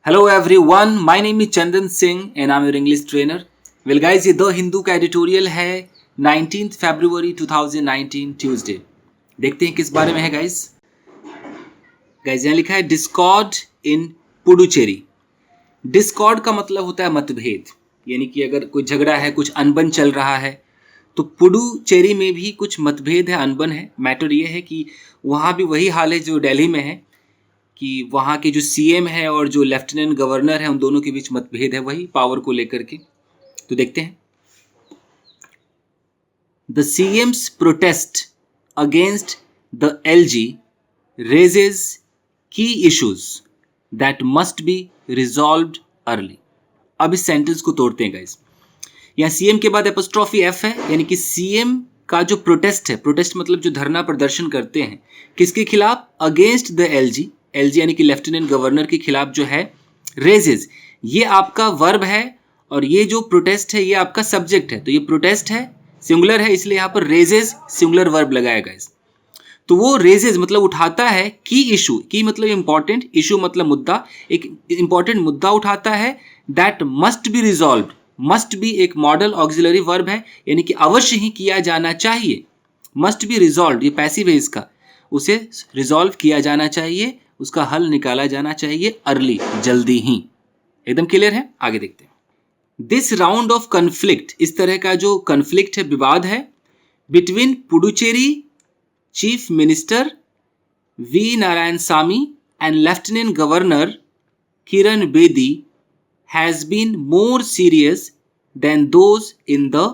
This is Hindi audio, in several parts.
Hello everyone, my name is Chandan Singh and I'm your English trainer. Well guys, ये द हिंदू का एडिटोरियल है 19 फरवरी 2019 ट्यूसडे। देखते हैं किस बारे में है गाइस। यहाँ लिखा है डिस्कॉर्ड इन पुडुचेरी। डिस्कॉर्ड का मतलब होता है मतभेद, यानी कि अगर कोई झगड़ा है, कुछ अनबन चल रहा है, तो पुडुचेरी में भी कुछ मतभेद है, अनबन है। मैटर ये है कि वहाँ भी वही हाल है जो दिल्ली में है कि वहाँ के जो सीएम है और जो लेफ्टिनेंट गवर्नर है, उन दोनों के बीच मतभेद है, वही पावर को लेकर के। तो देखते हैं। The CM's protest against the LG raises की issues that must be resolved early. अब इस सेंटेंस को तोड़ते हैं गाइस। यहाँ सीएम के बाद एपोस्ट्रॉफी एफ है, यानी कि सीएम का जो प्रोटेस्ट है, प्रोटेस्ट मतलब जो धरना प्रदर्शन करते हैं, किसके खिलाफ? अगेंस्ट द एलजी यानी कि लेफ्टिनेंट गवर्नर के खिलाफ जो है। रेजेस ये आपका वर्ब है और ये जो प्रोटेस्ट है ये आपका सब्जेक्ट है। तो ये प्रोटेस्ट है, सिंगुलर है, इसलिए यहाँ पर रेजेस सिंगुलर वर्ब लगाया गाइस। तो वो रेजेस मतलब उठाता है की इशू, की मतलब इंपॉर्टेंट, इशू मतलब मुद्दा, एक इंपॉर्टेंट मुद्दा उठाता है। That must be resolved, must be एक मॉडल ऑक्सिलरी वर्ब है, यानी कि अवश्य ही किया जाना चाहिए। मस्ट बी रिजॉल्व ये पैसिव है इसका, उसे रिजॉल्व किया जाना चाहिए, उसका हल निकाला जाना चाहिए अर्ली, जल्दी ही। एकदम क्लियर है? आगे देखते हैं। दिस राउंड ऑफ कन्फ्लिक्ट, इस तरह का जो कन्फ्लिक्ट है, विवाद है, between Puducherry chief minister V Narayanasamy and lieutenant governor Kiran Bedi has been more serious than those in the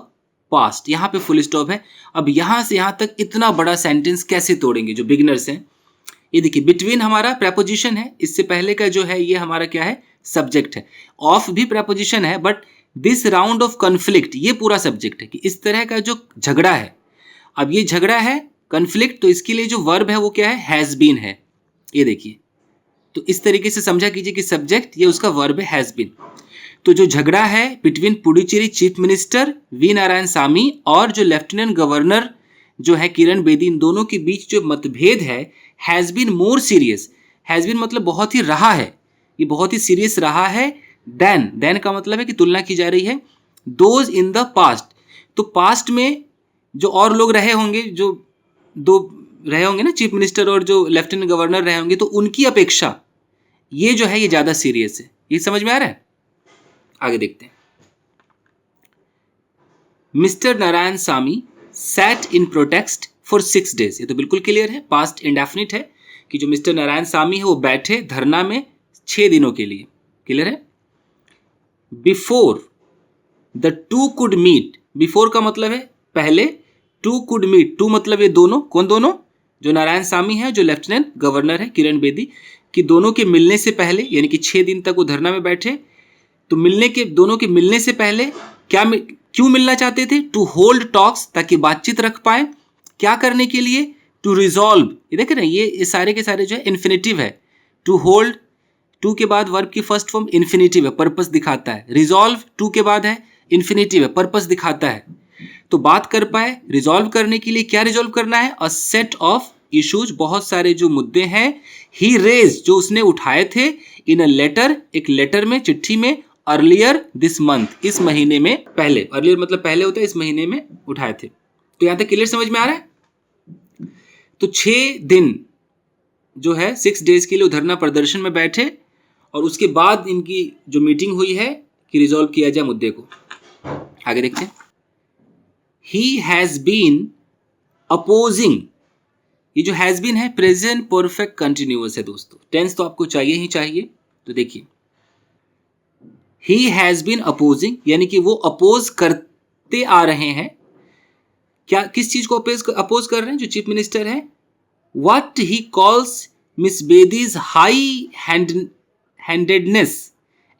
past. यहाँ पे फुल स्टॉप है। अब यहाँ से यहाँ तक इतना बड़ा सेंटेंस कैसे तोड़ेंगे जो बिगिनर्स हैं? ये देखिए, बिटवीन हमारा प्रेपोजिशन है, इससे पहले का जो है ये हमारा क्या है? सब्जेक्ट है। ऑफ भी प्रेपोजिशन है, but this round of conflict ये पूरा सब्जेक्ट है कि इस तरह का जो झगड़ा है। अब ये झगड़ा है कन्फ्लिक्ट, तो इसके लिए जो वर्ब है वो क्या है? हैज बीन है। ये देखिए, तो इस तरीके से समझा कीजिए कि सब्जेक्ट ये उसका वर्ब है, हैज बीन। तो जो झगड़ा है between Puducherry chief minister V Narayanasamy और जो लेफ्टिनेंट गवर्नर जो है किरण बेदी, इन दोनों के बीच जो मतभेद है, has been more serious. Has been मतलब बहुत ही रहा है, ये बहुत ही सीरियस रहा है। देन का मतलब है कि तुलना की जा रही है। दोज इन द पास्ट, तो पास्ट में जो और लोग रहे होंगे, जो दो रहे होंगे ना, चीफ मिनिस्टर और जो लेफ्टिनेंट गवर्नर रहे होंगे, तो उनकी अपेक्षा ये जो है ये ज्यादा सीरियस है। ये समझ में आ रहा है? आगे देखते हैं। Mister Narayan Sami sat in protest for 6 days। ये तो बिल्कुल क्लियर है, पास्ट इंडेफिनिट है कि जो मिस्टर नारायण सामी है वो बैठे धरना में 6 दिनों के लिए। क्लियर है? Before the two could meet, before का मतलब है पहले, टू कुड मीट, टू मतलब ये दोनों, कौन दोनों? जो नारायण सामी है, जो लेफ्टिनेंट गवर्नर है किरण बेदी, कि दोनों के मिलने से पहले, यानी कि 6 दिन तक वो धरना में बैठे। तो दोनों के मिलने से पहले क्यों मिलना चाहते थे? टू होल्ड टॉक्स, ताकि बातचीत रख पाए। क्या करने के लिए? To resolve. ये देख रहे हैं, ये सारे के सारे जो है इन्फिनेटिव है। टू होल्ड, टू के बाद वर्ब की फर्स्ट फॉर्म इन्फिनेटिव है, पर्पस दिखाता है। रिजॉल्व टू के बाद है, इन्फिनेटिव है, पर्पस दिखाता है। तो बात कर पाए, रिजॉल्व करने के लिए क्या रिजॉल्व करना है? अ सेट ऑफ इश्यूज, बहुत सारे जो मुद्दे हैं। ही रेज, जो उसने उठाए थे, इन अ लेटर, एक लेटर में, चिट्ठी में, अर्लियर दिस मंथ, इस महीने में पहले। अर्लियर मतलब पहले होता है, इस महीने में उठाए थे। तो यहां तक क्लियर समझ में आ रहा है? तो 6 दिन जो है, 6 days के लिए धरना प्रदर्शन में बैठे और उसके बाद इनकी जो मीटिंग हुई है कि रिजॉल्व किया जाए मुद्दे को। आगे देखते हैं। ही हैज बीन अपोजिंग, ये जो हैज बीन है प्रेजेंट परफेक्ट कंटिन्यूअस है दोस्तों, टेंस तो आपको चाहिए ही चाहिए। तो देखिए, ही हैज बीन अपोजिंग यानी कि वो अपोज करते आ रहे हैं। क्या, किस चीज को अपोज कर रहे हैं? जो चीफ मिनिस्टर है, what he calls miss Bedi's high handedness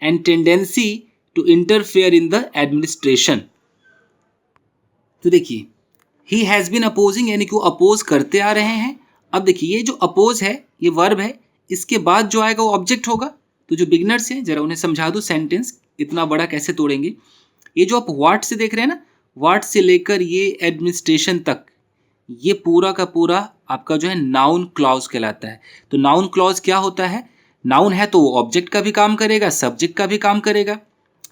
and tendency to interfere in the administration. तो देखिए, ही हैज बीन अपोजिंग यानी कि वो अपोज करते आ रहे हैं। अब देखिए, ये जो अपोज है ये वर्ब है, इसके बाद जो आएगा वो ऑब्जेक्ट होगा। तो जो बिगनर्स हैं जरा उन्हें समझा दो, सेंटेंस इतना बड़ा कैसे तोड़ेंगे। ये जो आप व्हाट से देख रहे हैं ना, व्हाट से लेकर ये एडमिनिस्ट्रेशन तक, ये पूरा का पूरा आपका जो है नाउन क्लॉज कहलाता है। तो नाउन क्लॉज क्या होता है? नाउन है तो वो ऑब्जेक्ट का भी काम करेगा, सब्जेक्ट का भी काम करेगा।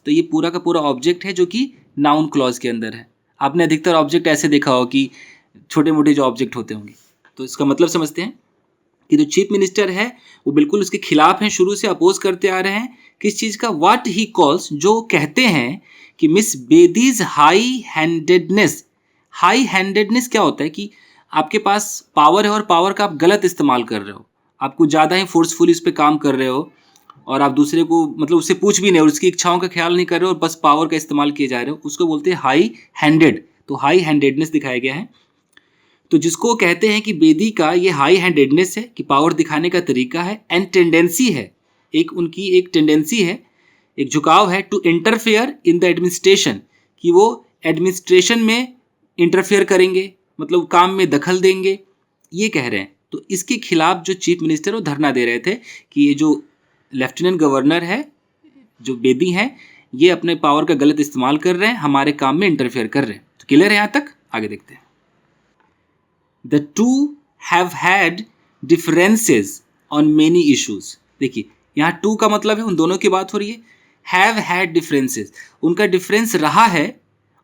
तो ये पूरा का पूरा ऑब्जेक्ट है जो कि नाउन क्लॉज के अंदर है। आपने अधिकतर ऑब्जेक्ट ऐसे देखा हो कि छोटे मोटे जो ऑब्जेक्ट होते होंगे। तो इसका मतलब समझते हैं कि जो चीफ मिनिस्टर है वो बिल्कुल उसके खिलाफ हैं, शुरू से अपोज करते आ रहे हैं किस चीज़ का, व्हाट ही कॉल्स, जो कहते हैं कि miss Bedi's high handedness. High handedness क्या होता है कि आपके पास पावर है और पावर का आप गलत इस्तेमाल कर रहे हो, आप कुछ ज़्यादा ही फोर्सफुली उस पर काम कर रहे हो और आप दूसरे को मतलब उससे पूछ भी नहीं और उसकी इच्छाओं का ख्याल नहीं कर रहे हो और बस पावर का इस्तेमाल किए जा रहे हो, उसको बोलते हैं हाई हैंडेड। तो हाई हैंडेडनेस दिखाया गया है। तो जिसको कहते हैं कि बेदी का ये हाई हैंडेडनेस है कि पावर दिखाने का तरीका है, एंड टेंडेंसी है, एक उनकी एक टेंडेंसी है, एक झुकाव है, to interfere in the administration, कि वो एडमिनिस्ट्रेशन में इंटरफेयर करेंगे, मतलब काम में दखल देंगे, ये कह रहे हैं। तो इसके खिलाफ जो चीफ मिनिस्टर वो धरना दे रहे थे कि ये जो लेफ्टिनेंट गवर्नर है, जो बेदी हैं, ये अपने पावर का गलत इस्तेमाल कर रहे हैं, हमारे काम में इंटरफेयर कर रहे हैं। तो क्लियर है यहाँ तक? आगे देखते हैं। The two have had differences on many issues। देखिए यहाँ टू का मतलब है उन दोनों की बात हो रही है। Have had differences, उनका डिफरेंस रहा है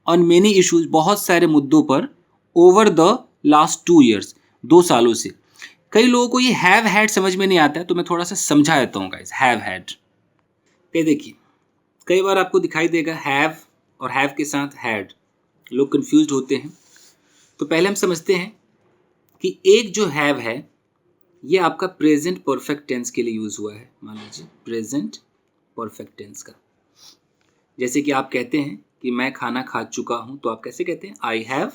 on many issues, बहुत सारे मुद्दों पर, over the last 2 years, 2 सालों से। कई लोगों को ये have had समझ में नहीं आता है, तो मैं थोड़ा सा समझा देता हूँ गाइस। have had, ये देखिए कई बार आपको दिखाई देगा have और have के साथ had, लोग कंफ्यूज होते हैं। तो पहले हम समझते हैं कि एक जो हैव है ये आपका प्रेजेंट परफेक्ट टेंस के लिए यूज हुआ है। मान लीजिए प्रेजेंट परफेक्ट टेंस का, जैसे कि आप कहते हैं कि मैं खाना खा चुका हूं, तो आप कैसे कहते हैं? आई हैव,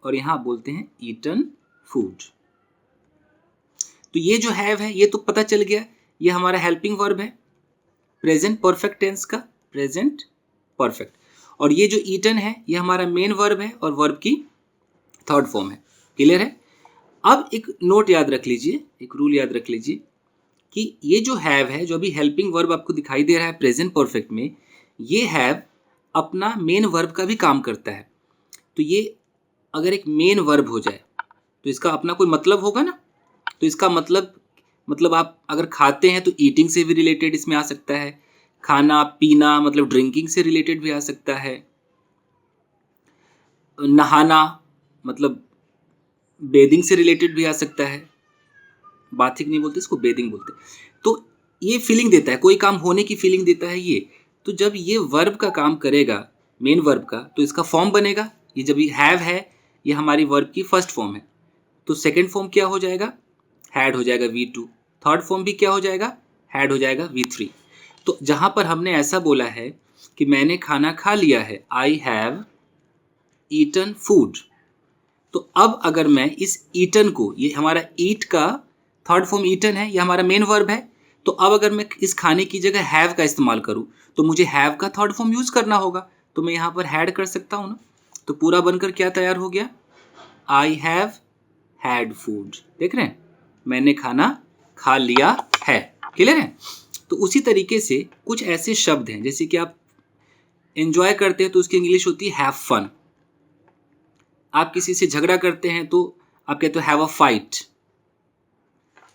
और यहां आप बोलते हैं ईटन फूड। तो ये जो हैव है ये तो पता चल गया, ये हमारा हेल्पिंग वर्ब है प्रेजेंट परफेक्ट टेंस का, प्रेजेंट परफेक्ट। और ये जो ईटन है ये हमारा मेन वर्ब है और वर्ब की थर्ड फॉर्म है। क्लियर है? अब एक नोट याद रख लीजिए, एक रूल याद रख लीजिए कि ये जो हैव है, जो अभी हेल्पिंग वर्ब आपको दिखाई दे रहा है प्रेजेंट परफेक्ट में, ये हैव अपना मेन वर्ब का भी काम करता है। तो ये अगर एक मेन वर्ब हो जाए तो इसका अपना कोई मतलब होगा ना। तो इसका मतलब आप अगर खाते हैं तो ईटिंग से भी रिलेटेड इसमें आ सकता है, खाना पीना मतलब ड्रिंकिंग से रिलेटेड भी आ सकता है, नहाना मतलब बेदिंग से रिलेटेड भी आ सकता है। बाथिंग नहीं बोलते इसको, बेदिंग बोलते। तो ये फीलिंग देता है, कोई काम होने की फीलिंग देता है ये। तो जब ये वर्ब का काम करेगा, मेन वर्ब का, तो इसका फॉर्म बनेगा। ये जब ये हैव है ये हमारी वर्ब की फर्स्ट फॉर्म है, तो सेकंड फॉर्म क्या हो जाएगा? हैड हो जाएगा V2। थर्ड फॉर्म भी क्या हो जाएगा? हैड हो जाएगा V3। तो जहां पर हमने ऐसा बोला है कि मैंने खाना खा लिया है, आई हैव ईटन फूड, तो अब अगर मैं इस ईटन को, ये हमारा ईट का थर्ड फॉर्म ईटन है, ये हमारा मेन वर्ब है, तो अब अगर मैं इस खाने की जगह हैव का इस्तेमाल करूं तो मुझे हैव का थर्ड फॉर्म यूज करना होगा। तो मैं यहाँ पर हैड कर सकता हूँ ना। तो पूरा बनकर क्या तैयार हो गया? आई हैव हैड फूड। देख रहे हैं, मैंने खाना खा लिया है। क्लियर है? तो उसी तरीके से कुछ ऐसे शब्द हैं, जैसे कि आप एंजॉय करते हैं तो उसकी इंग्लिश होती है हैव फन। आप किसी से झगड़ा करते हैं तो आप कहते हो हैव अ फाइट।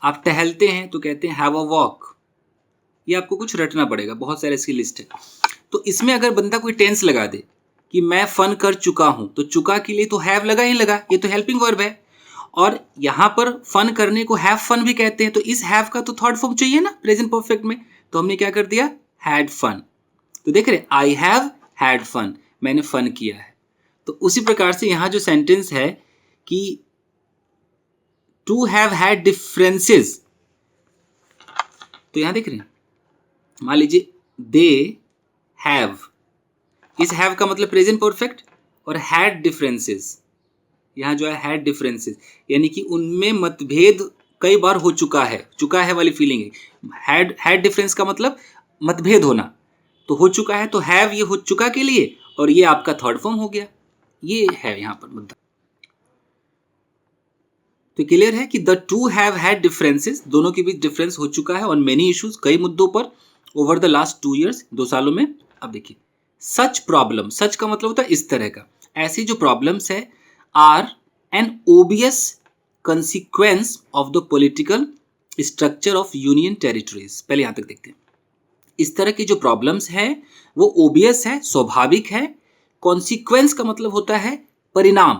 आप टहलते हैं तो कहते हैं हैव अ वॉक। ये आपको कुछ रटना पड़ेगा, बहुत सारे इसकी लिस्ट है। तो इसमें अगर बंदा कोई टेंस लगा दे कि मैं फन कर चुका हूं, तो चुका के लिए तो हैव लगा ही लगा, ये तो हेल्पिंग वर्ब है। और यहां पर फन करने को हैव फन भी कहते हैं, तो इस हैव का तो थर्ड फॉर्म चाहिए ना प्रेजेंट परफेक्ट में। तो हमने क्या कर दिया? Had fun. तो देख रहे, आई हैव हैड फन, मैंने फन किया है। तो उसी प्रकार से यहां जो सेंटेंस है कि टू हैव हैड डिफरेंसेस, तो यहां देख रहे हैं, मान लीजिए दे हैव, इस हैव का मतलब प्रेजेंट परफेक्ट, और हैड डिफरेंसेस, यहां जो है हैड डिफरेंसेस, यानी कि उनमें मतभेद कई बार हो चुका है वाली फीलिंग है। हैड डिफरेंस का मतलब मतभेद होना, तो हो चुका है, तो हैव ये हो चुका के लिए, और ये आपका थर्ड फॉर्म हो गया। ये है यहां पर मुद्दा। तो क्लियर है कि the two have had differences, दोनों के बीच डिफरेंस हो चुका है ऑन मेनी इश्यूज, कई मुद्दों पर, ओवर द लास्ट 2 years, 2 सालों में। अब देखिए, सच प्रॉब्लम, सच का मतलब होता है इस तरह का, ऐसी जो प्रॉब्लम्स है, are an obvious consequence of the political structure of union territories. पहले यहां तक देखते हैं। इस तरह की जो प्रॉब्लम्स है वो ओबियस है, स्वाभाविक है। कॉन्सिक्वेंस का मतलब होता है परिणाम।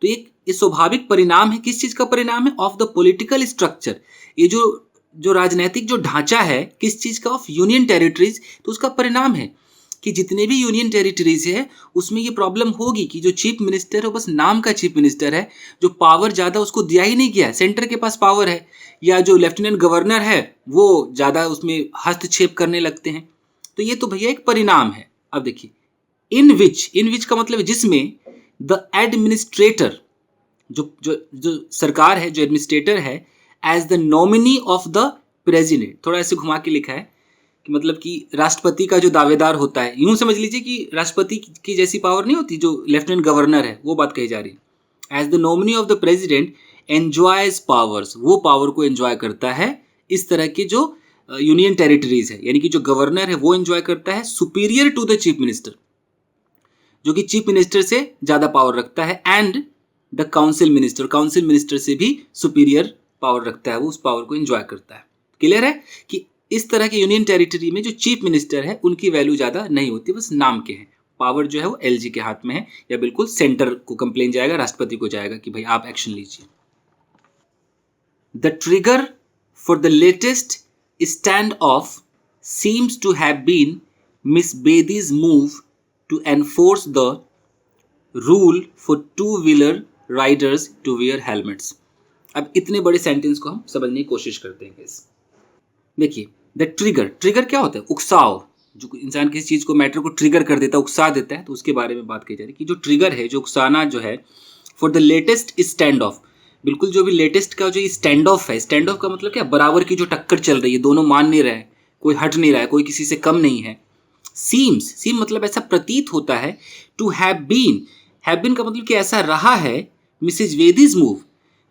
तो ये स्वाभाविक परिणाम है। किस चीज का परिणाम है? Of the political structure. ये जो जो राजनीतिक जो ढांचा है किस चीज का? Of union territories. तो उसका परिणाम है कि जितने भी यूनियन टेरिटरीज है उसमें ये प्रॉब्लम होगी कि जो चीफ मिनिस्टर है वो बस नाम का चीफ मिनिस्टर है, जो पावर ज़्यादा उसको दिया ही नहीं गया है। सेंटर के पास पावर है, या जो लेफ्टिनेंट गवर्नर है वो ज़्यादा उसमें हस्तक्षेप करने लगते हैं। तो ये तो भैया एक परिणाम है। अब देखिए, इन विच का मतलब है जिसमें द एडमिनिस्ट्रेटर, जो जो जो सरकार है, जो एडमिनिस्ट्रेटर है, as the nominee of the president. थोड़ा ऐसे घुमा के लिखा है कि मतलब कि राष्ट्रपति का जो दावेदार होता है, यूं समझ लीजिए कि राष्ट्रपति की जैसी पावर नहीं होती, जो लेफ्टिनेंट गवर्नर है, वो बात कही जा रही है। As the nominee of the president enjoys powers, वो पावर को एंजॉय करता है। इस तरह के जो यूनियन टेरिटरीज है, यानी कि जो गवर्नर है वो एंजॉय करता है superior to the chief minister, जो कि चीफ मिनिस्टर से ज्यादा पावर रखता है। एंड द काउंसिल मिनिस्टर से भी सुपीरियर पावर रखता है, वो उस पावर को एंजॉय करता है। क्लियर है कि इस तरह के यूनियन टेरिटरी में जो चीफ मिनिस्टर है उनकी वैल्यू ज्यादा नहीं होती, बस नाम के हैं। पावर जो है वो एलजी के हाथ में है, या बिल्कुल सेंटर को कंप्लेन जाएगा, राष्ट्रपति को जाएगा कि भाई आप एक्शन लीजिए। The trigger for the latest stand off seems to have been miss Bedi's move to enforce the rule for two wheeler riders to wear helmets. अब इतने बड़े सेंटेंस को हम समझने की कोशिश करते हैं। देखिए, द ट्रिगर क्या होता है? उकसाव। जो इंसान किसी चीज को, मैटर को ट्रिगर कर देता है, उकसा देता है, तो उसके बारे में बात की जा रही है कि जो ट्रिगर है, जो उकसाना जो है, for the latest stand of, बिल्कुल जो भी लेटेस्ट का जो स्टैंड ऑफ है, स्टैंड ऑफ का मतलब क्या? बराबर की जो टक्कर चल रही है, दोनों मान नहीं रहे, कोई हट नहीं रहा है, कोई किसी से कम नहीं है। सीम मतलब ऐसा प्रतीत होता है। टू हैव बीन का मतलब कि ऐसा रहा है। मिसेज वेदीज मूव,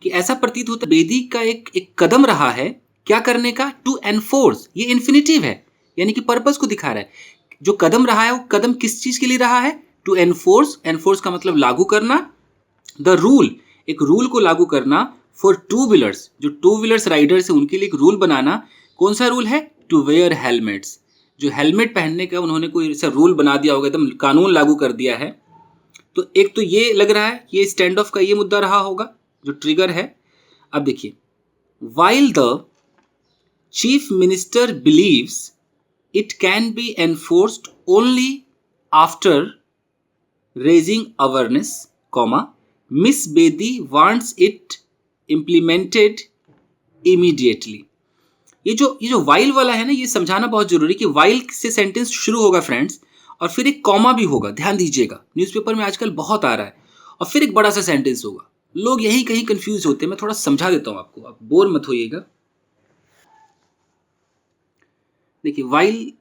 कि ऐसा प्रतीत होता है वेदी का एक कदम रहा है। क्या करने का? टू एनफोर्स, ये इन्फिनिटिव है, यानी कि पर्पस को दिखा रहा है। जो कदम रहा है वो कदम किस चीज के लिए रहा है? टू एनफोर्स का मतलब लागू करना। द रूल, एक रूल को लागू करना। फॉर टू व्हीलर्स, जो टू व्हीलर्स राइडर्स है उनके लिए एक रूल बनाना। कौन सा रूल है? टू वेयर हेलमेट्स, जो हेलमेट पहनने का उन्होंने कोई ऐसा रूल बना दिया होगा, एकदम कानून लागू कर दिया है। तो एक तो ये लग रहा है, ये स्टैंड ऑफ का ये मुद्दा रहा होगा जो ट्रिगर है। अब देखिए, while the Chief Minister believes it can be enforced only after raising awareness, Miss Bedi wants it implemented immediately. ये जो वाइल वाला है ना, ये समझाना बहुत जरूरी कि वाइल से सेंटेंस शुरू होगा फ्रेंड्स, और फिर एक कॉमा भी होगा, ध्यान दीजिएगा। न्यूज़पेपर में आजकल बहुत आ रहा है, और फिर एक बड़ा सा सेंटेंस होगा। लोग यही कहीं कंफ्यूज होते हैं, मैं थोड़ा समझा देता हूं आपको, आप बोर मत होइएगा। देखिए, वाइल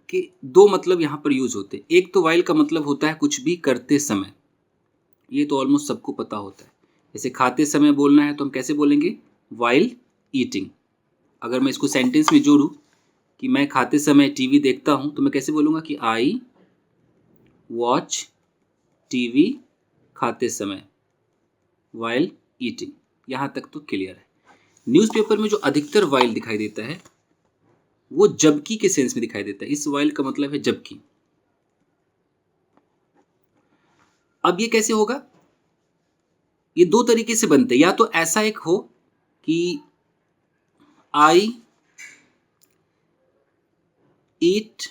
के दो मतलब यहाँ पर यूज होते हैं। एक तो वाइल का मतलब होता है कुछ भी करते समय, ये तो ऑलमोस्ट सबको पता होता है। जैसे खाते समय बोलना है तो हम कैसे बोलेंगे? While eating. अगर मैं इसको सेंटेंस में जोड़ूं कि मैं खाते समय टीवी देखता हूं, तो मैं कैसे बोलूँगा कि आई वॉच टीवी खाते समय वाइल ईटिंग। यहाँ तक तो क्लियर है। न्यूज़पेपर में जो अधिकतर वाइल दिखाई देता है वो जबकि के सेंस में दिखाई देता है। इस वाइल का मतलब है जबकि। अब ये कैसे होगा? ये दो तरीके से बनते हैं। या तो ऐसा एक हो कि आई ईट,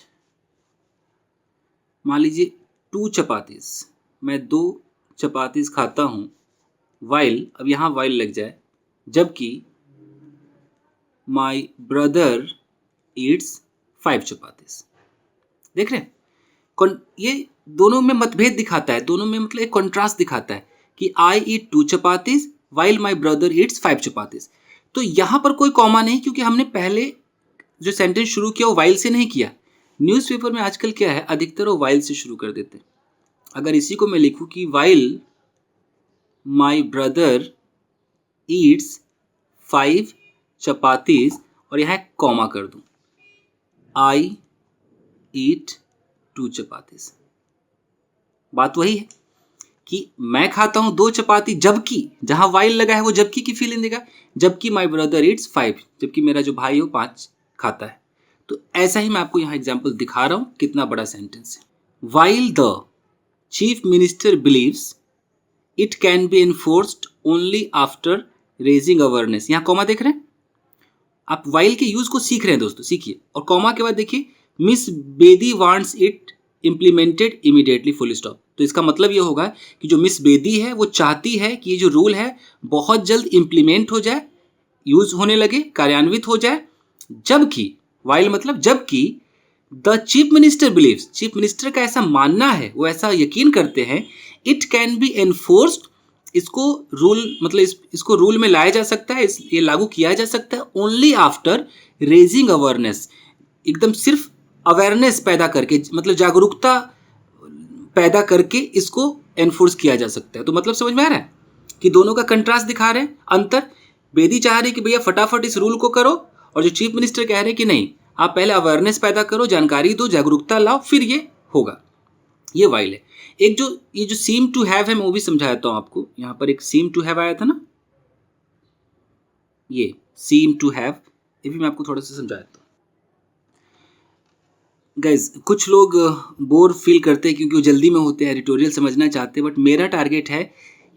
मान लीजिए 2 चपातीज, मैं 2 चपातीज खाता हूं, वाइल, अब यहां वाइल लग जाए, जबकि माई ब्रदर ईट्स 5 चपातीज। देख रहे हैं? ये दोनों में मतभेद दिखाता है, दोनों में मतलब एक कॉन्ट्रास्ट दिखाता है कि आई ईट 2 chapatis while my brother Yeats 5 chapatis. तो यहां पर कोई कॉमा नहीं, क्योंकि हमने पहले जो सेंटेंस शुरू किया वो वाइल से नहीं किया। न्यूज़पेपर में आजकल क्या है, अधिकतर वो वाइल से शुरू कर देते हैं। अगर इसी को मैं लिखूं कि while my brother Yeats 5 chapatis और यहां एक कॉमा कर दूं, आई ईट 2 चपातीज। बात वही है कि मैं खाता हूं 2 चपाती, जबकि जहां वाइल लगा है वो जबकि की फीलिंग देगा, जबकि माई ब्रदर ईट्स 5, जबकि मेरा जो भाई हो 5 खाता है। तो ऐसा ही मैं आपको यहाँ एग्जाम्पल दिखा रहा हूं, कितना बड़ा सेंटेंस है। While the chief minister beliefs it can be enforced only after raising awareness. यहाँ कॉमा देख रहे हैं आप, वाइल के यूज को सीख रहे हैं दोस्तों, सीखिए। और कॉमा के बाद देखिए, miss Bedi wants it implemented immediately, full stop. तो इसका मतलब ये होगा कि जो मिस बेदी है वो चाहती है कि ये जो रूल है बहुत जल्द इम्प्लीमेंट हो जाए, यूज होने लगे, कार्यान्वित हो जाए। जबकि वाइल मतलब जबकि the chief minister believes, chief minister का ऐसा मानना है, वो ऐसा यकीन करते हैं, इट कैन बी एनफोर्स्ड, इसको रूल मतलब इसको रूल में लाया जा सकता है, ये लागू किया जा सकता है ओनली आफ्टर रेजिंग अवेयरनेस, एकदम सिर्फ अवेयरनेस पैदा करके, मतलब जागरूकता पैदा करके इसको एनफोर्स किया जा सकता है। तो मतलब समझ में आ रहा है कि दोनों का कंट्रास्ट दिखा रहे हैं, अंतर। बेदी चाह रही कि भैया फटाफट इस रूल को करो, और जो चीफ मिनिस्टर कह रहे हैं कि नहीं, आप पहले अवेयरनेस पैदा करो, जानकारी दो, जागरूकता लाओ, फिर ये होगा। ये वाइल है। एक जो ये जो सीम टू हैव है, मैं वो भी समझा देता हूं आपको। यहां पर एक सीम टू हैव आया था ना, ये सीम टू हैव, ये भी मैं आपको थोड़ा सा समझा देता हूं। गाइज कुछ लोग बोर फील करते हैं क्योंकि वो जल्दी में होते हैं, एडिटोरियल समझना चाहते हैं, बट मेरा टारगेट है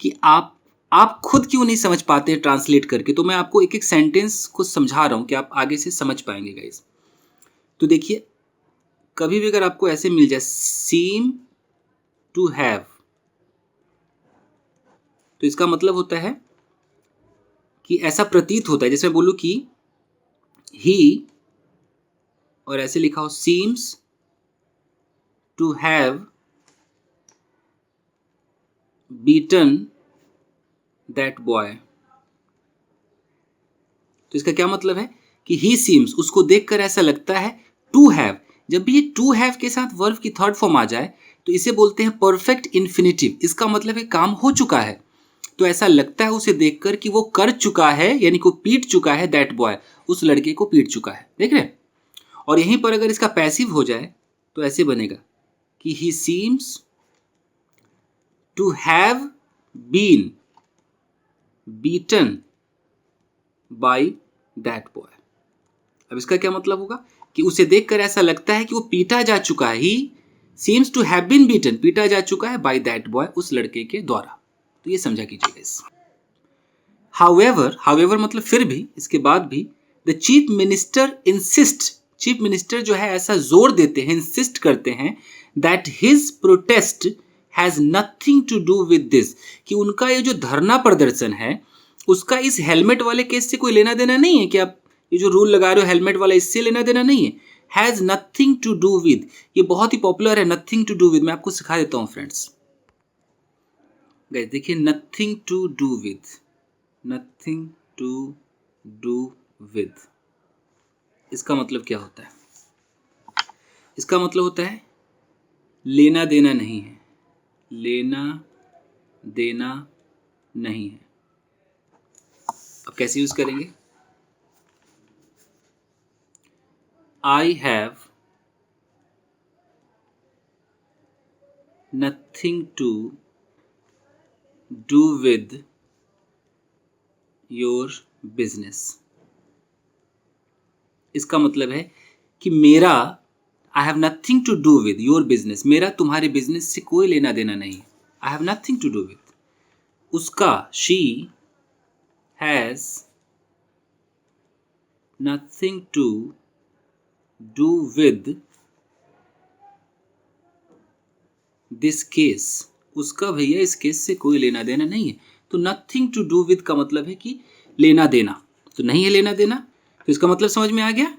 कि आप खुद क्यों नहीं समझ पाते ट्रांसलेट करके। तो मैं आपको एक एक सेंटेंस को समझा रहा हूं कि आप आगे से समझ पाएंगे गाइज। तो देखिए, कभी भी अगर आपको ऐसे मिल जाए सीम टू हैव, तो इसका मतलब होता है कि ऐसा प्रतीत होता है, जैसे मैं बोलूं कि ही, और ऐसे लिखा हो seems to have beaten that boy. तो इसका क्या मतलब है कि ही सीम्स, उसको देखकर ऐसा लगता है, टू हैव, जब भी ये टू हैव के साथ वर्ब की थर्ड फॉर्म आ जाए तो इसे बोलते हैं परफेक्ट इन्फिनिटिव। इसका मतलब है काम हो चुका है, तो ऐसा लगता है उसे देखकर कि वो कर चुका है, यानी कि पीट चुका है, दैट बॉय, उस लड़के को पीट चुका है। देख रहे हैं। और यहीं पर अगर इसका पैसिव हो जाए तो ऐसे बनेगा कि he seems to have been beaten by that boy. अब इसका क्या मतलब होगा कि उसे देखकर ऐसा लगता है कि वो पीटा जा चुका है, he seems to have been beaten, पीटा जा चुका है, बाय दैट बॉय, उस लड़के के द्वारा। तो ये समझा कीजिएगा इस। हाउएवर मतलब फिर भी, इसके बाद भी, the chief minister insist, chief minister जो है ऐसा जोर देते हैं, इंसिस्ट करते हैं, that his protest has nothing to do with this, कि उनका ये जो धरना प्रदर्शन है उसका इस हेलमेट वाले केस से कोई लेना देना नहीं है, कि आप ये जो रूल लगा रहे हो हेलमेट वाला, इससे लेना देना नहीं है। Has nothing to do with, ये बहुत ही पॉपुलर है, नथिंग टू डू विद। मैं आपको सिखा देता हूं फ्रेंड्स। गाइस देखिए, nothing to do with, nothing to do with, इसका मतलब क्या होता है? इसका मतलब होता है लेना देना नहीं है, लेना देना नहीं है। अब कैसे यूज करेंगे? I have nothing to do with your business. इसका मतलब है कि मेरा, I have nothing to do with your business, मेरा तुम्हारे बिजनेस से कोई लेना देना नहीं है। I have nothing to do with. उसका, she has nothing to do with this case, उसका भैया इस केस से कोई लेना देना नहीं है। तो नथिंग टू डू विद का मतलब है कि लेना देना, तो नहीं है लेना देना। तो इसका मतलब समझ में आ गया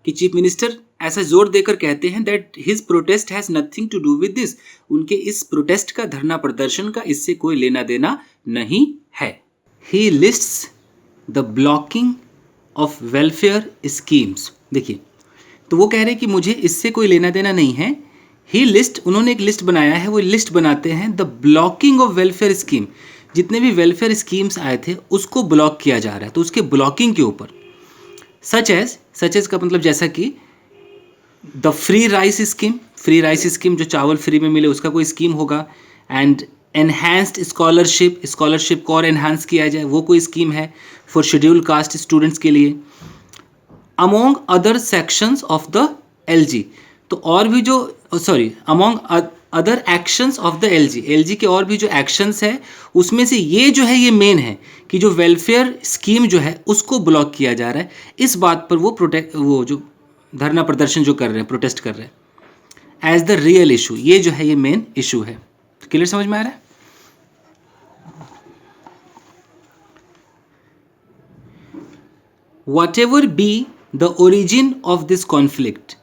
कि चीफ मिनिस्टर ऐसा जोर देकर कहते हैं that his protest has nothing to do with this, उनके इस प्रोटेस्ट का, धरना प्रदर्शन का, इससे कोई लेना देना नहीं है। He lists the blocking of welfare schemes. देखिए, तो वो कह रहे हैं कि मुझे इससे कोई लेना देना नहीं है। ही लिस्ट, उन्होंने एक लिस्ट बनाया है, वो लिस्ट बनाते हैं the blocking of welfare scheme, जितने भी वेलफेयर स्कीम्स आए थे उसको ब्लॉक किया जा रहा है, तो उसके ब्लॉकिंग के ऊपर। सच एज का मतलब जैसा कि the free rice scheme, free rice scheme, जो चावल फ्री में मिले उसका कोई स्कीम होगा, एंड एनहांस्ड स्कॉलरशिप को और एनहांस किया जाए, वो कोई स्कीम है फॉर शेड्यूल कास्ट स्टूडेंट्स के लिए। Among other sections of the LG, तो और भी जो among other actions of the LG के और भी जो एक्शंस है उसमें से ये जो है ये मेन है कि जो वेलफेयर स्कीम जो है उसको ब्लॉक किया जा रहा है। इस बात पर वो जो धरना प्रदर्शन जो कर रहे हैं, प्रोटेस्ट कर रहे हैं एज द रियल इशू, ये जो है ये मेन इशू है। क्लियर समझ में आ रहा है? What ever be the origin of this conflict,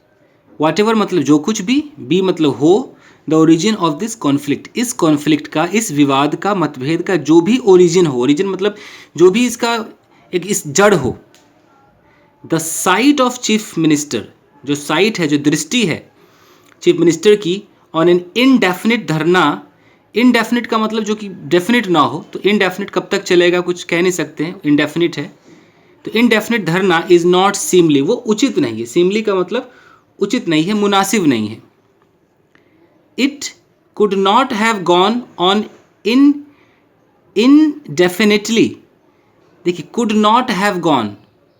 what ever मतलब जो कुछ भी, बी मतलब हो, the origin of this conflict, इस कॉन्फ्लिक्ट का, इस विवाद का, मतभेद का जो भी ओरिजिन हो, ओरिजिन मतलब जो भी इसका एक इस जड़ हो, the site of chief minister, जो साइट है, जो दृष्टि है चीफ मिनिस्टर की ऑन एन इनडेफिनिट धरना, इनडेफिनिट का मतलब जो कि डेफिनिट ना हो, तो इनडेफिनिट कब तक चलेगा कुछ कह नहीं सकते हैं, इनडेफिनिट है, तो इनडेफिनिट धरना इज नॉट सीमली, वो उचित नहीं है। सीमली का मतलब उचित नहीं है, मुनासिब नहीं है। It could not have gone on indefinitely, देखिए कुड नॉट हैव गॉन,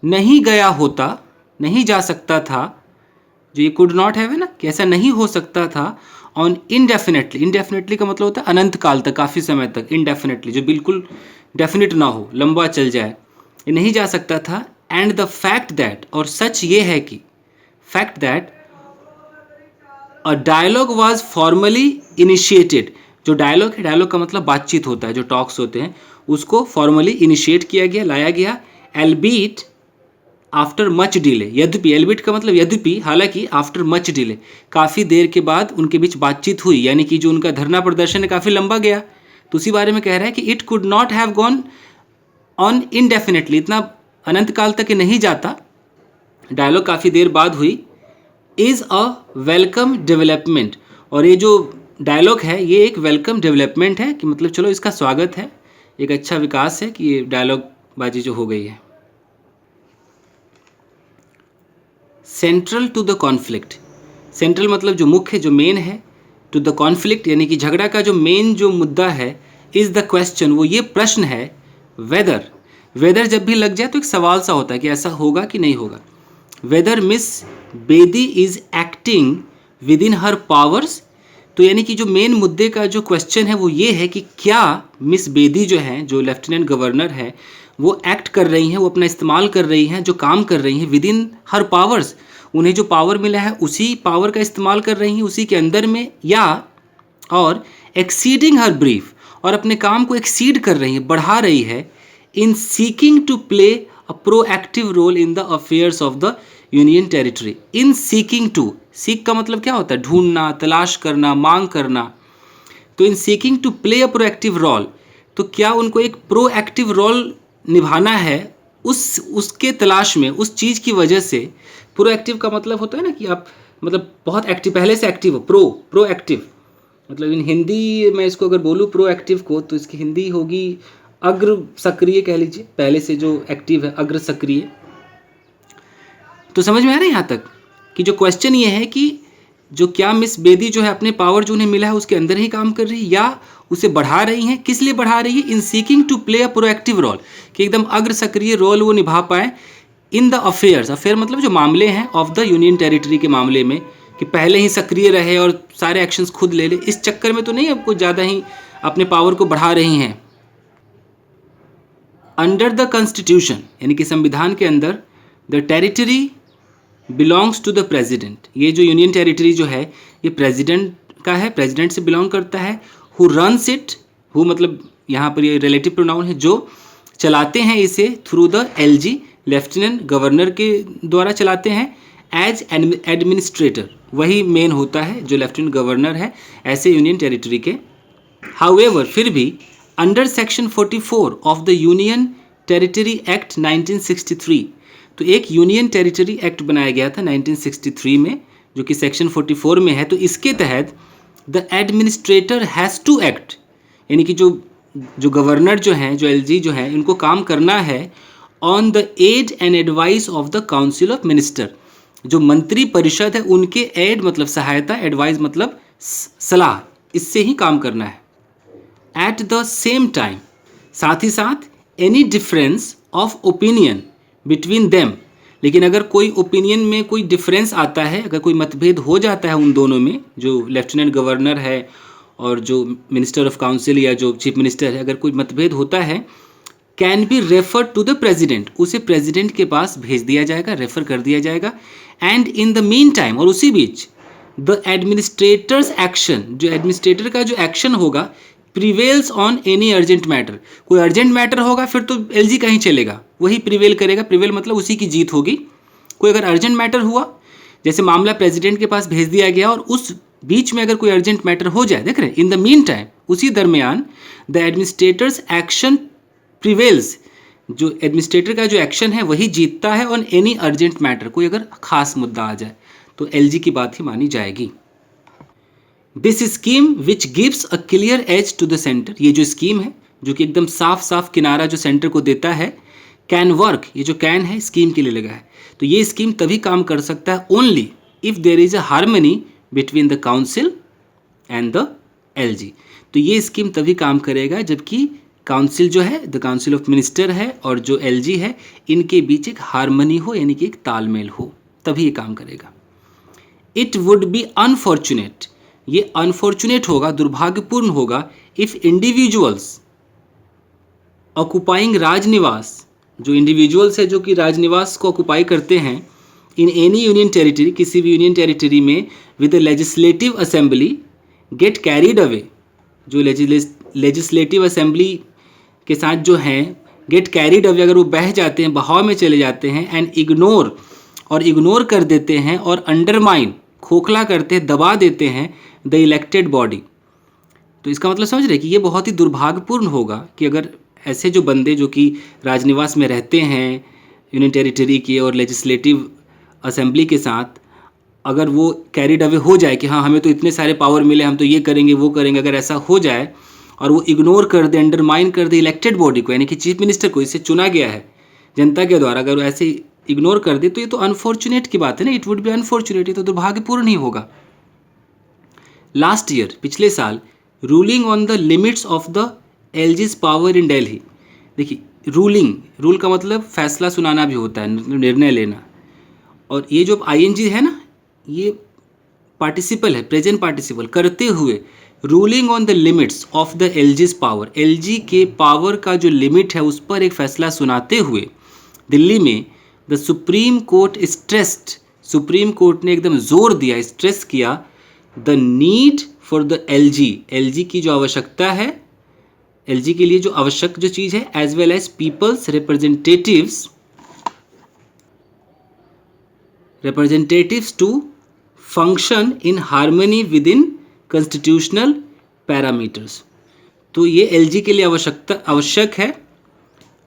नहीं गया होता, नहीं जा सकता था, जो ये कुड नॉट हैव है ना कि ऐसा नहीं हो सकता था, ऑन इनडेफिनेटली, इनडेफिनेटली का मतलब होता है अनंत काल तक, काफ़ी समय तक, इनडेफिनेटली जो बिल्कुल डेफिनेट ना हो, लंबा चल जाए, ये नहीं जा सकता था। एंड द फैक्ट दैट, और सच ये है कि fact that a dialogue was formally initiated, जो डायलॉग है, डायलॉग का मतलब बातचीत होता है, जो टॉक्स होते हैं उसको फॉर्मली इनिशिएट किया गया, लाया गया, एल्बीट आफ्टर मच डिले, यद्यपि, एल्बिट का मतलब यद्यपि, हालांकि, आफ्टर मच डिले, काफ़ी देर के बाद उनके बीच बातचीत हुई, यानी कि जो उनका धरना प्रदर्शन है काफ़ी लंबा गया, तो उसी बारे में कह रहा है कि it could not have gone on indefinitely, इतना अनंत काल तक नहीं जाता, डायलॉग काफ़ी देर बाद हुई, इज़ अ वेलकम डेवलपमेंट, और ये जो डायलॉग है ये एक वेलकम डेवलपमेंट है कि मतलब चलो इसका स्वागत है, एक अच्छा विकास है कि ये डायलॉग बाजी जो हो गई है। Central to the conflict, central मतलब जो मुख्य, जो मेन है, टू द कॉन्फ्लिक्ट यानी कि झगड़ा का जो मेन जो मुद्दा है, इज़ द क्वेश्चन, वो ये प्रश्न है, वेदर, वेदर जब भी लग जाए तो एक सवाल सा होता है कि ऐसा होगा कि नहीं होगा, whether miss Bedi is acting within her powers, तो यानी कि जो मेन मुद्दे का जो क्वेश्चन है वो ये है कि क्या मिस बेदी जो है, जो लेफ्टिनेंट गवर्नर है, वो एक्ट कर रही हैं, वो अपना इस्तेमाल कर रही हैं, जो काम कर रही हैं विद इन हर पावर्स, उन्हें जो पावर मिला है उसी पावर का इस्तेमाल कर रही हैं उसी के अंदर में, या और एक्सीडिंग हर ब्रीफ, और अपने काम को एक्सीड कर रही है, बढ़ा रही है, in seeking to play a proactive role in the affairs of the union territory, in seeking to, seek का मतलब क्या होता है, ढूंढना, तलाश करना, मांग करना, तो in seeking to play a proactive role, तो क्या उनको एक प्रोएक्टिव रोल निभाना है उसके तलाश में, उस चीज़ की वजह से, प्रोएक्टिव का मतलब होता है ना कि आप मतलब बहुत एक्टिव, पहले से एक्टिव हो, प्रोएक्टिव मतलब इन हिंदी में इसको अगर बोलूँ प्रोएक्टिव को, तो इसकी हिंदी होगी अग्र सक्रिय कह लीजिए, पहले से जो एक्टिव है अग्र सक्रिय। तो समझ में आ रहा है यहाँ तक कि जो क्वेश्चन ये है कि जो क्या मिस बेदी जो है अपने पावर जो उन्हें मिला है उसके अंदर ही काम कर रही है या उसे बढ़ा रही हैं, किस लिए बढ़ा रही है, in seeking to play a proactive role, कि एकदम अग्र सक्रिय रोल वो निभा पाए इन द अफेयर्स, अफेयर मतलब जो मामले हैं ऑफ द यूनियन टेरिटरी के मामले में, कि पहले ही सक्रिय रहे और सारे एक्शंस खुद ले ले, इस चक्कर में तो नहीं अब कुछ ज़्यादा ही अपने पावर को बढ़ा रही हैं। अंडर द कॉन्स्टिट्यूशन यानी कि संविधान के अंदर, the territory belongs to the president, ये जो यूनियन टेरिटरी जो है ये प्रेजिडेंट का है, प्रेजिडेंट से बिलोंग करता है। हु रन्स इट, हु मतलब यहाँ पर ये रिलेटिव प्रोनाउन है, जो चलाते हैं इसे through the LG, lieutenant governor के द्वारा चलाते हैं, एज एडमिनिस्ट्रेटर, वही मेन होता है जो लेफ्टिनेंट गवर्नर है ऐसे यूनियन टेरिटरी के। हाउएवर, फिर भी, under section 44 of the union territory act 1963, तो एक यूनियन टेरिटरी एक्ट बनाया गया था 1963 में जो कि सेक्शन 44 में है, तो इसके तहत the administrator has to act, यानी कि जो गवर्नर जो हैं, जो एलजी जो हैं, इनको काम करना है on the aid and advice of the council of minister, जो मंत्री परिषद है उनके एड मतलब सहायता, एडवाइस मतलब सलाह, इससे ही काम करना है। एट द सेम टाइम, साथ ही साथ any difference of opinion between them, लेकिन अगर कोई ओपिनियन में कोई डिफरेंस आता है, अगर कोई मतभेद हो जाता है उन दोनों में, जो लेफ्टिनेंट गवर्नर है और जो मिनिस्टर ऑफ काउंसिल या जो चीफ मिनिस्टर है, अगर कोई मतभेद होता है, can be refer to the president, उसे प्रेजिडेंट के पास भेज दिया जाएगा, रेफर कर दिया जाएगा। And in the meantime, और उसी बीच द एडमिनिस्ट्रेटर्स एक्शन, जो एडमिनिस्ट्रेटर का जो एक्शन होगा, prevails on any urgent matter, कोई अर्जेंट मैटर होगा फिर तो एलजी का ही चलेगा, वही प्रिवेल करेगा, प्रिवेल मतलब उसी की जीत होगी। कोई अगर अर्जेंट मैटर हुआ, जैसे मामला प्रेसिडेंट के पास भेज दिया गया और उस बीच में अगर कोई अर्जेंट मैटर हो जाए, देख रहे हैं, इन द मीन टाइम, उसी दरमियान द एडमिनिस्ट्रेटर्स एक्शन प्रिवेल्स, जो एडमिनिस्ट्रेटर का जो एक्शन है वही जीतता है ऑन एनी अर्जेंट मैटर, कोई अगर खास मुद्दा आ जाए तो एलजी की बात ही मानी जाएगी। This scheme which gives a clear edge to the centre, ये जो स्कीम है जो कि एकदम साफ साफ किनारा जो सेंटर को देता है, कैन वर्क, ये जो कैन है स्कीम के लिए लगा है, तो ये स्कीम तभी काम कर सकता है only if there is a harmony between the council and the LG. तो ये स्कीम तभी काम करेगा जबकि काउंसिल जो है, द काउंसिल ऑफ मिनिस्टर है, और जो एलजी है, इनके बीच एक हार्मनी हो, यानी कि एक तालमेल हो, तभी ये काम करेगा। इट वुड बी अनफॉर्चुनेट, ये अनफॉर्चुनेट होगा, दुर्भाग्यपूर्ण होगा, इफ इंडिविजुअल्स ऑक्युपाइंग राजनिवास, जो इंडिविजुअल्स है जो कि राजनिवास को ऑक्युपाई करते हैं, इन एनी यूनियन टेरिटरी, किसी भी यूनियन टेरिटरी में, with legislative assembly get carried away, जो लेजिस्लेटिव असेंबली के साथ जो हैं गेट कैरिड अवे, अगर वो बह जाते हैं, बहाव में चले जाते हैं, एंड इग्नोर, और इग्नोर कर देते हैं, और अंडरमाइन, खोखला करते हैं, दबा देते हैं द इलेक्टेड बॉडी। तो इसका मतलब समझ रहे कि ये बहुत ही दुर्भाग्यपूर्ण होगा कि अगर ऐसे जो बंदे जो कि राजनिवास में रहते हैं यूनियन टेरिटरी के और लेजिस्लेटिव असेंबली के साथ, अगर वो कैरिड अवे हो जाए कि हाँ हमें तो इतने सारे पावर मिले, हम तो ये करेंगे वो करेंगे, अगर ऐसा हो जाए और वो इग्नोर कर दे, अंडरमाइन कर दे इलेक्टेड बॉडी को, यानी कि चीफ मिनिस्टर को, इससे चुना गया है जनता के द्वारा, अगर वो ऐसे इग्नोर कर दे तो ये तो अनफॉर्चुनेट की बात है ना, इट वुड बी अनफॉर्चुनेट, ये तो दुर्भाग्यपूर्ण ही होगा। लास्ट ईयर, पिछले साल, ruling on the limits of the LG's power in Delhi, देखिए रूलिंग, रूल का मतलब फैसला सुनाना भी होता है, निर्णय लेना, और ये जो आईएनजी है ना, ये पार्टिसिपल है, प्रेजेंट पार्टिसिपल, करते हुए, ruling on the limits of the LG's power, LG के पावर का जो लिमिट है उस पर एक फैसला सुनाते हुए दिल्ली में, the supreme court stressed, supreme court ने एकदम जोर दिया, स्ट्रेस किया, the need for the LG, LG की जो आवश्यकता है, एलजी के लिए जो आवश्यक जो चीज़ है, as well as people's representatives to function in harmony within constitutional parameters. तो ये एलजी के लिए आवश्यक है,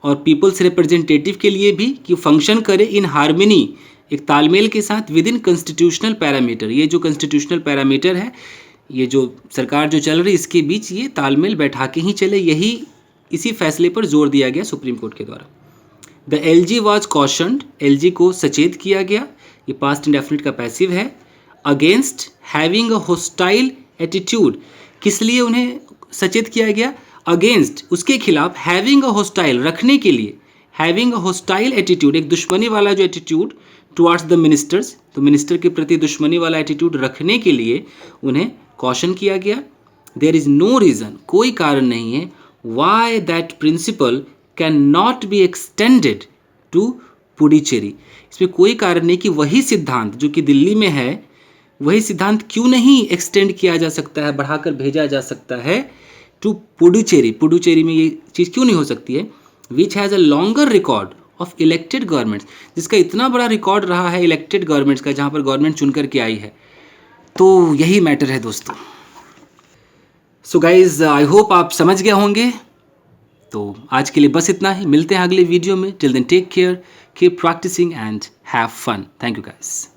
और पीपल्स रिप्रेजेंटेटिव के लिए भी कि फंक्शन करे इन हार्मनी, एक तालमेल के साथ, विद इन कॉन्स्टिट्यूशनल पैरामीटर, ये जो कॉन्स्टिट्यूशनल पैरामीटर है, ये जो सरकार जो चल रही है इसके बीच ये तालमेल बैठा के ही चले, यही इसी फैसले पर जोर दिया गया सुप्रीम कोर्ट के द्वारा। द एलजी वॉज कॉशन्ड, एलजी को सचेत किया गया, ये पास्ट इंडेफिनिट का पैसिव है, against having a hostile attitude, किस लिए उन्हें सचेत किया गया, अगेंस्ट, उसके खिलाफ, हैविंग अ होस्टाइल, रखने के लिए, हैविंग अ होस्टाइल एटीट्यूड, एक दुश्मनी वाला जो एटीट्यूड टुवार्ड्स द मिनिस्टर्स, तो मिनिस्टर के प्रति दुश्मनी वाला एटीट्यूड रखने के लिए उन्हें कॉशन किया गया। देयर इज़ नो रीज़न, कोई कारण नहीं है, why that principle can not be extended to Puducherry, इसमें कोई कारण नहीं कि वही सिद्धांत जो कि दिल्ली में है, वही सिद्धांत क्यों नहीं एक्सटेंड किया जा सकता है, बढ़ाकर भेजा जा सकता है टू पुडुचेरी, पुडुचेरी में ये चीज़ क्यों नहीं हो सकती है, which has a longer record of elected governments, जिसका इतना बड़ा रिकॉर्ड रहा है इलेक्टेड गवर्नमेंट्स का, जहाँ पर गवर्नमेंट चुन कर के आई है। तो यही मैटर है दोस्तों। सो गाइज, आई होप आप समझ गए होंगे। तो आज के लिए बस इतना ही, मिलते हैं अगले वीडियो में। Till then take care, keep practising and have fun. Thank you guys.